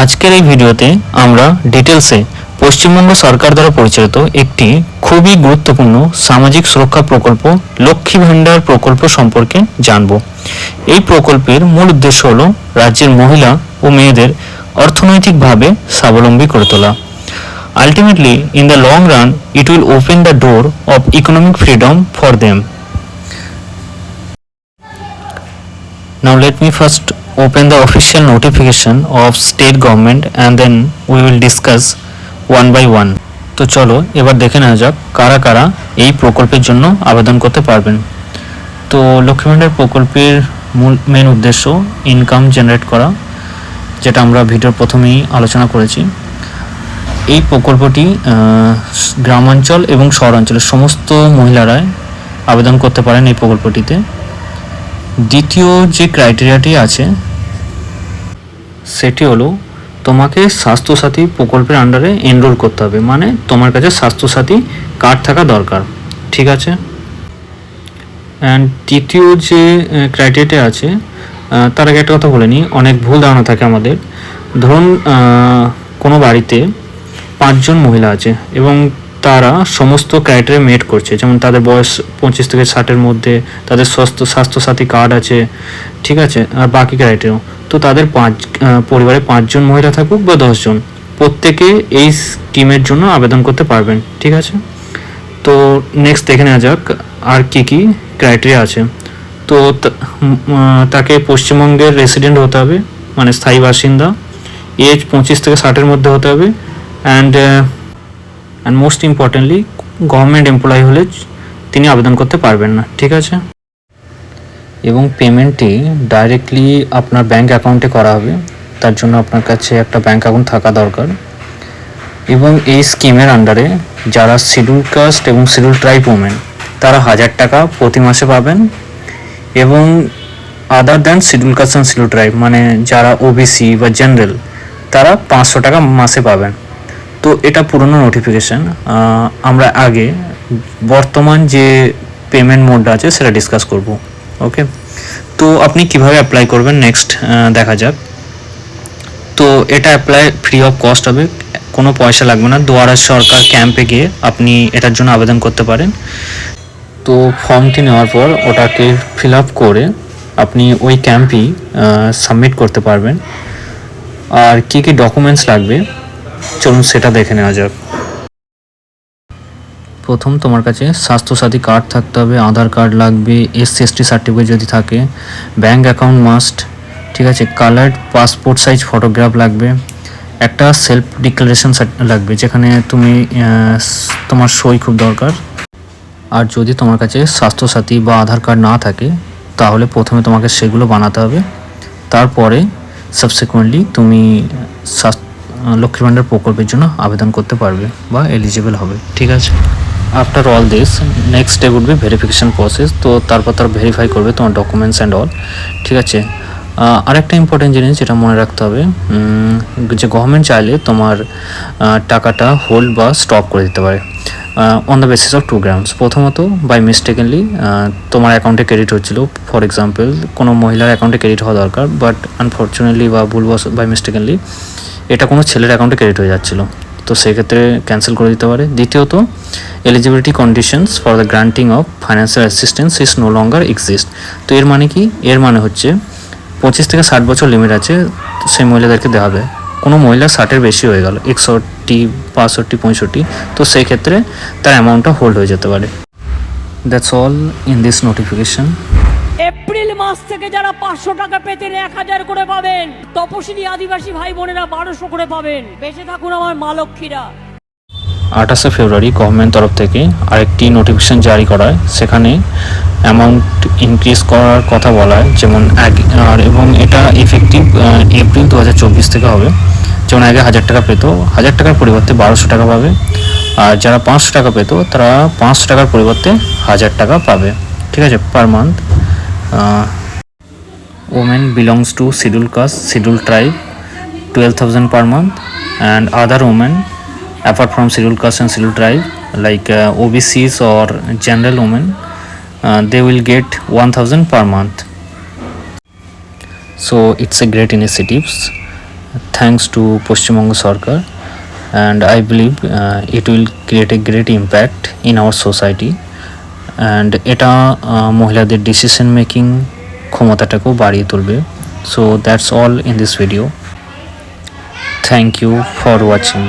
আজকের এই ভিডিওতে আমরা ডিটেলসে পশ্চিমবঙ্গ সরকার দ্বারা পরিচালিত একটি খুবই গুরুত্বপূর্ণ সামাজিক সুরক্ষা প্রকল্প লক্ষ্মী ভান্ডার প্রকল্প সম্পর্কে জানব। এই প্রকল্পের মূল উদ্দেশ্য হলো রাজ্যের মহিলা ও মেয়েদের অর্থনৈতিকভাবে স্বাবলম্বী করে তোলা। Ultimately, in the long run, it will open the door of economic freedom for them. Now let me first open the official notification of state government and then we will discuss one by one. তো চলো এবার দেখে নেওয়া যাক কারা কারা এই প্রকল্পের জন্য আবেদন করতে পারবেন। তো লক্ষ্মী ভান্ডার প্রকল্পের মেন উদ্দেশ্য ইনকাম জেনারেট করা, যেটা আমরা ভিডিওর প্রথমেই আলোচনা করেছি। এই প্রকল্পটি গ্রামাঞ্চল এবং শহরাঞ্চলের সমস্ত মহিলারাই আবেদন করতে পারেন এই প্রকল্পটিতে। দ্বিতীয় যে ক্রাইটেরিয়াটি আছে সেটি হলো তোমাকে স্বাস্থ্যসাথী প্রকল্পের আন্ডারে এনরোল করতে হবে, মানে তোমার কাছে স্বাস্থ্যসাথী কার্ড থাকা দরকার, ঠিক আছে। অ্যান্ড তৃতীয় যে ক্রাইটেরিয়াটি আছে তার আগে একটা কথা বলে নিই, অনেক ভুল ধারণা থাকে আমাদের। ধরুন কোনো বাড়িতে 5 জন মহিলা আছে এবং তারা সমস্ত ক্রাইটেরিয়া মেট করছে, যেমন তাদের বয়স 25 থেকে 60-এর মধ্যে, তাদের স্বাস্থ্যসাথী কার্ড আছে, ঠিক আছে, আর বাকি ক্রাইটেরিয়া। তো তাদের পরিবারে 5 জন মহিলা থাকুক বা 10 জন, প্রত্যেকে এই স্কিমের জন্য আবেদন করতে পারবেন, ঠিক আছে। তো নেক্সট দেখে নেওয়া যাক আর কি কি ক্রাইটেরিয়া আছে। তো তাকে পশ্চিমবঙ্গের রেসিডেন্ট হতে হবে, মানে স্থায়ী বাসিন্দা, এজ 25 থেকে 60-এর মধ্যে হতে হবে, and most importantly government employee হলে তিনি আবেদন করতে পারবেন না, ঠিক আছে। এবং পেমেন্টটি ডাইরেক্টলি আপনার ব্যাঙ্ক অ্যাকাউন্টে করা হবে, তার জন্য আপনার কাছে একটা ব্যাঙ্ক অ্যাকাউন্ট থাকা দরকার। এবং এই স্কিমের আন্ডারে যারা শিডিউল কাস্ট এবং শিডিউল ট্রাইব ওমেন তারা 1000 টাকা প্রতি মাসে পাবেন, এবং other than schedule caste and schedule tribe মানে যারা ওবিসি বা জেনারেল তারা 500 টাকা মাসে পাবেন। তো এটা পুরনো নোটিফিকেশান, আমরা আগে বর্তমান যে পেমেন্ট মোডটা আছে সেটা ডিসকাস করব, ওকে। তো আপনি কিভাবে অ্যাপ্লাই করবেন নেক্সট দেখা যাক। তো এটা অ্যাপ্লাই ফ্রি অফ কস্ট হবে, কোনো পয়সা লাগবে না। দুয়ারা সরকার ক্যাম্পে গিয়ে আপনি এটার জন্য আবেদন করতে পারেন। তো ফর্মটি নেওয়ার পর ওটাকে ফিল আপ করে আপনি ওই ক্যাম্পই সাবমিট করতে পারবেন। আর কী কী ডকুমেন্টস লাগবে চলুন সেটা দেখে নেওয়া যাক। প্রথম তোমার কাছে স্বাস্থ্যসাথী কার্ড থাকতে হবে, আধার কার্ড লাগবে, SC/ST সার্টিফিকেট যদি থাকে, ব্যাঙ্ক অ্যাকাউন্ট মাস্ট, ঠিক আছে, কালার্ড পাসপোর্ট সাইজ ফটোগ্রাফ লাগবে, একটা সেলফ ডিক্লারেশন লাগবে যেখানে তুমি তোমার সই খুব দরকার। আর যদি তোমার কাছে স্বাস্থ্যসাথী বা আধার কার্ড না থাকে তাহলে প্রথমে তোমাকে সেগুলো বানাতে হবে, তারপরে সাবসিকুয়েন্টলি তুমি লক্ষ্মী ভান্ডার প্রকল্পের জন্য আবেদন করতে পারবে বা এলিজিবল হবে, ঠিক আছে। After all this next step would be verification process. তো তারপর তারা ভেরিফাই করবে তোমার ডকুমেন্টস অ্যান্ড অল, ঠিক আছে। আরেকটা ইম্পর্টেন্ট জিনিস যেটা মনে রাখতে হবে, যে গভর্নমেন্ট চাইলে তোমার টাকাটা হোল্ড বা স্টপ করে দিতে পারে on the basis of 2 grounds. প্রথমত বাই মিস্টেকেনলি তোমার অ্যাকাউন্টে ক্রেডিট হচ্ছিলো, ফর এক্সাম্পল কোনো মহিলার অ্যাকাউন্টে ক্রেডিট হওয়া দরকার, বাট আনফর্চুনেটলি বা ভুলবশ বাই মিস্টেকেনলি এটা কোনো ছেলের অ্যাকাউন্টে ক্রেডিট হয়ে যাচ্ছিলো, তো সেক্ষেত্রে ক্যান্সেল করে দিতে পারে। দ্বিতীয়ত eligibility conditions for the granting of financial assistance is no longer exist. তো এর মানে কি? এর মানে হচ্ছে 25 থেকে 60 বছর লিমিট আছে, তো সেই মহিলাদেরকে দেওয়া হবে। কোনো মহিলা 60-এর বেশি হয়ে গেল, 61, 62, 65, তো সেই ক্ষেত্রে তার অ্যামাউন্টটা হোল্ড হয়ে যেতে পারে। That's all in this notification. April মাস থেকে যারা 500 টাকা পেতেন 1000 করে পাবেন, তপশিলি আদিবাসী ভাই বোনেরা 1200 করে পাবেন। বেঁচে থাকুন আমার মা লক্ষ্মীরা। 28শে ফেব্রুয়ারি গভর্নমেন্ট তরফ থেকে আরেকটি নোটিফিকেশান জারি করা হয়, সেখানে অ্যামাউন্ট ইনক্রিজ করার কথা বলা হয়, যেমন আর এবং এটা এফেক্টিভ এপ্রিল 2024 থেকে হবে। যেমন আগে 1000 টাকা পেত, 1000 টাকার পরিবর্তে 1200 টাকা পাবে, আর যারা 500 টাকা পেত তারা 500 টাকার পরিবর্তে 1000 টাকা পাবে, ঠিক আছে, per month. women belongs to scheduled caste, scheduled tribe, 12,000 per month, and other women apart from scheduled caste and scheduled tribe like OBCs or general women, they will get 1,000 per month. So it's a great initiatives thanks to Paschimbanga Sarkar, and I believe it will create a great impact in our society, and এটা মহিলাদের decision making ক্ষমতাটাকেও বাড়িয়ে তুলবে. So that's all in this video. Thank you for watching.